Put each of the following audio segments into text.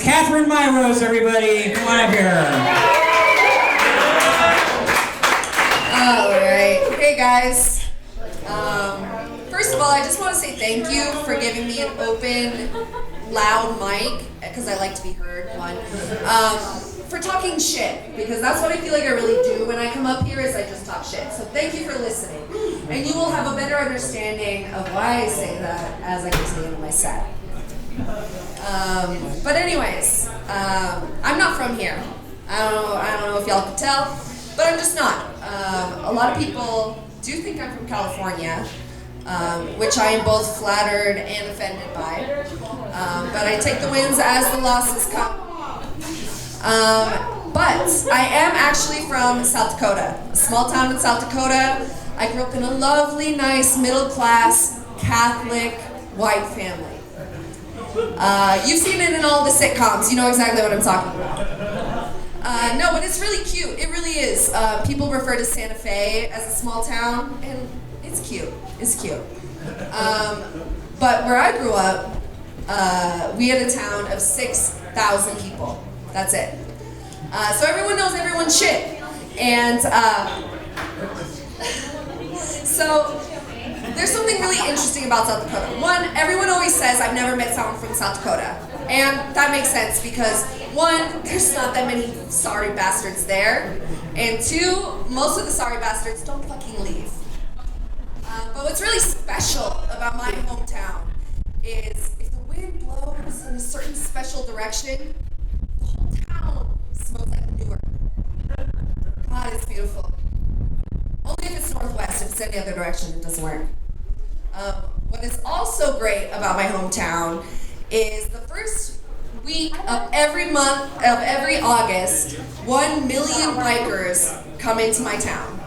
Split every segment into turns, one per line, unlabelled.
Katherine Meirose, everybody. Come on up here.
Alright, hey guys. First of all, I just want to say thank you for giving me an open, loud mic, because I like to be heard, one. For talking shit, because that's what I feel like I really do when I come up here, is I just talk shit. So thank you for listening. And you will have a better understanding of why I say that as I continue in my set. But anyways, I'm not from here. I don't know if y'all can tell, but I'm just not. A lot of people do think I'm from California, which I am both flattered and offended by. But I take the wins as the losses come. But I am actually from South Dakota, a small town in South Dakota. I grew up in a lovely, nice, middle-class, Catholic, white family. You've seen it in all the sitcoms. You know exactly what I'm talking about. No, but it's really cute. It really is. People refer to Santa Fe as a small town, and it's cute. It's cute. But where I grew up, we had a town of 6,000 people. That's it. So everyone knows everyone's shit. And so there's something really interesting about South Dakota. One, everyone always says, I've never met someone from South Dakota. And that makes sense because, one, there's not that many sorry bastards there. And two, most of the sorry bastards don't fucking leave. But what's really special about my hometown is if the wind blows in a certain special direction, the whole town smells like manure. God, it's beautiful. Only if it's northwest. If it's any other direction, it doesn't work. What is also great about my hometown is the first week of every month, of every August, 1 million bikers come into my town.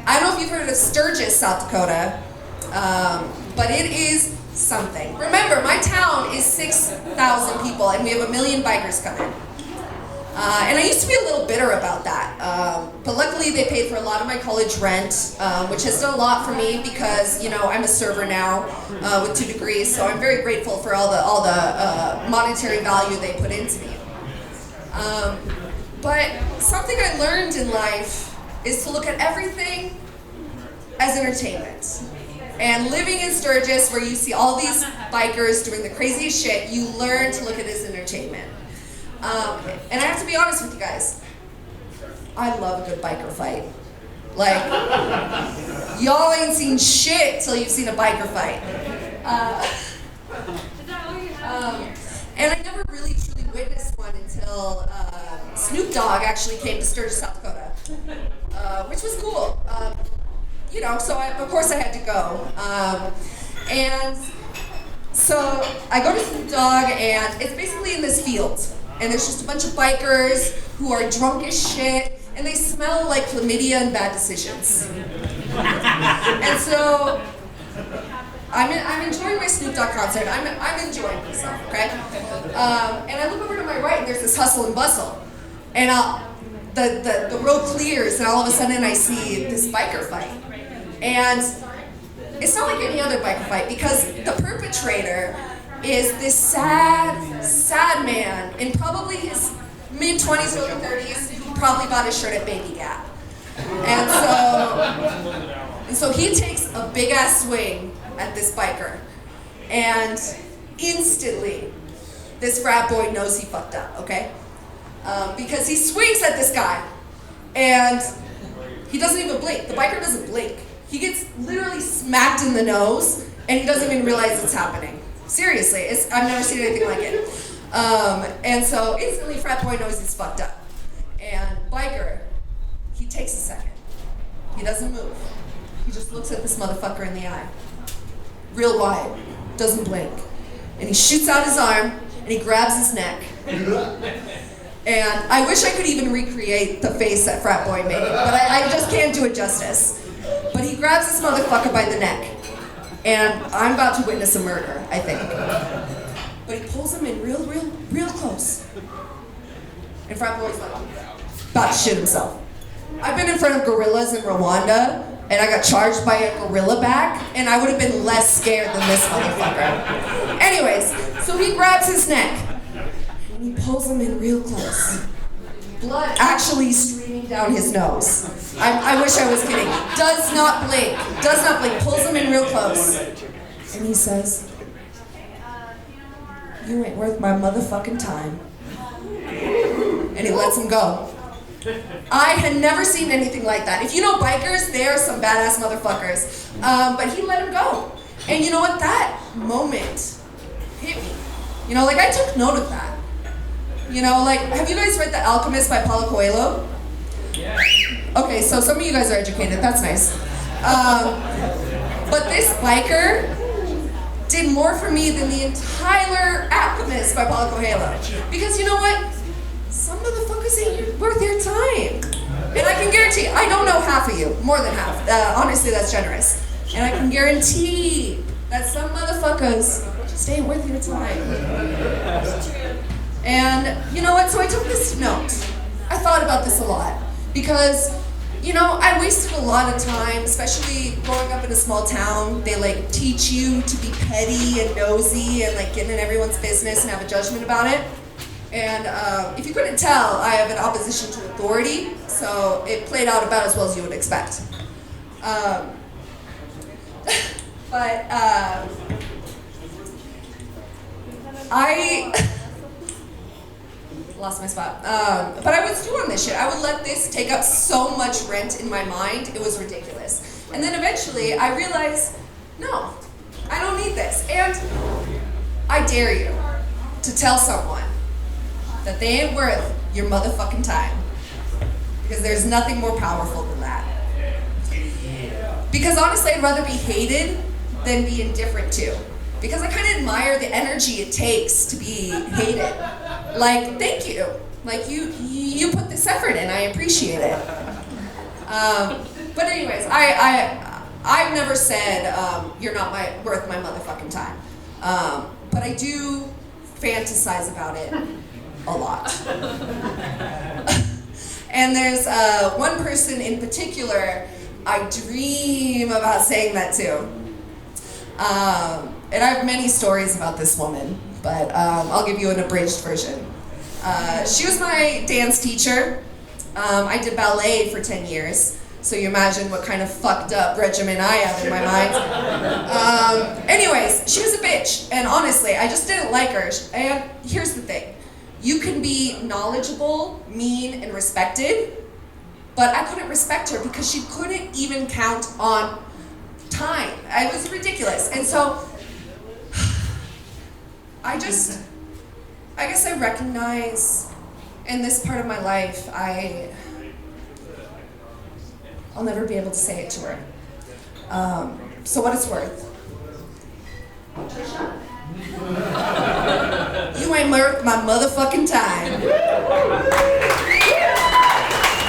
I don't know if you've heard of Sturgis, South Dakota, but it is something. Remember, my town is 6,000 people, and we have 1 million bikers come in. And I used to be a little bitter about that, but luckily they paid for a lot of my college rent, which has done a lot for me because, you know, I'm a server now with 2 degrees, so I'm very grateful for all the monetary value they put into me. But something I learned in life is to look at everything as entertainment. And living in Sturgis, where you see all these bikers doing the craziest shit, you learn to look at it as entertainment. And I have to be honest with you guys, I love a good biker fight. Like, y'all ain't seen shit till you've seen a biker fight. And I never really truly witnessed one until Snoop Dogg actually came to Sturgis, South Dakota, which was cool. You know, so of course I had to go. And so I go to Snoop Dogg, and it's basically in this field. And there's just a bunch of bikers who are drunk as shit, and they smell like chlamydia and bad decisions. And so I'm enjoying my Snoop Dogg concert. I'm enjoying myself, okay? And I look over to my right, and there's this hustle and bustle. And the road clears, and all of a sudden I see this biker fight. And it's not like any other biker fight, because the perpetrator is this sad man in probably his mid-20s, early 30s, who probably bought his shirt at Baby Gap. And so he takes a big-ass swing at this biker. And instantly, this frat boy knows he fucked up, okay? Because he swings at this guy, and he doesn't even blink. The biker doesn't blink. He gets literally smacked in the nose, and he doesn't even realize it's happening. Seriously, I've never seen anything like it. And so instantly, frat boy knows he's fucked up. And biker, he takes a second. He doesn't move. He just looks at this motherfucker in the eye. Real wide, doesn't blink. And he shoots out his arm, and he grabs his neck. And I wish I could even recreate the face that frat boy made, but I just can't do it justice. But he grabs this motherfucker by the neck. And I'm about to witness a murder, I think. But he pulls him in real close. And frat boy's like, about to shit himself. I've been in front of gorillas in Rwanda, and I got charged by a gorilla back, and I would have been less scared than this motherfucker. Anyways, so he grabs his neck, and he pulls him in real close. Blood actually streaming down his nose. I wish I was kidding. Does not blink. Does not blink. Pulls him in real close. And he says, "You ain't worth my motherfucking time." And he lets him go. I had never seen anything like that. If you know bikers, they're some badass motherfuckers. But he let him go. And you know what? That moment hit me. You know, like I took note of that. You know, like, have you guys read The Alchemist by Paulo Coelho?
Yeah.
Okay, so some of you guys are educated. That's nice. But this biker did more for me than the entire Alchemist by Paulo Coelho. Because you know what? Some motherfuckers ain't worth your time. And I can guarantee, I don't know half of you, more than half. Honestly, that's generous. And I can guarantee that some motherfuckers just ain't worth your time. And you know what? So I took this note. I thought about this a lot. Because, you know, I wasted a lot of time, especially growing up in a small town. They like teach you to be petty and nosy and like get in everyone's business and have a judgment about it. And if you couldn't tell, I have an opposition to authority, so it played out about as well as you would expect. I lost my spot. But I was doing this shit. I would let this take up so much rent in my mind, it was ridiculous. And then eventually I realized, no, I don't need this. And I dare you to tell someone that they ain't worth your motherfucking time. Because there's nothing more powerful than that. Because honestly, I'd rather be hated than be indifferent to. Because I kind of admire the energy it takes to be hated. Like, thank you. Like, you put this effort in, I appreciate it. But anyways, I've never said, you're not worth my motherfucking time. But I do fantasize about it a lot. And there's one person in particular I dream about saying that to. And I have many stories about this woman, but I'll give you an abridged version. She was my dance teacher. I did ballet for 10 years, so you imagine what kind of fucked up regimen I have in my mind. Anyways, she was a bitch, and honestly, I just didn't like her. And here's the thing. You can be knowledgeable, mean, and respected, but I couldn't respect her because she couldn't even count on time. It was ridiculous. And so, I guess I recognize in this part of my life, I'll never be able to say it to her. So what it's worth. You ain't worth my motherfucking time.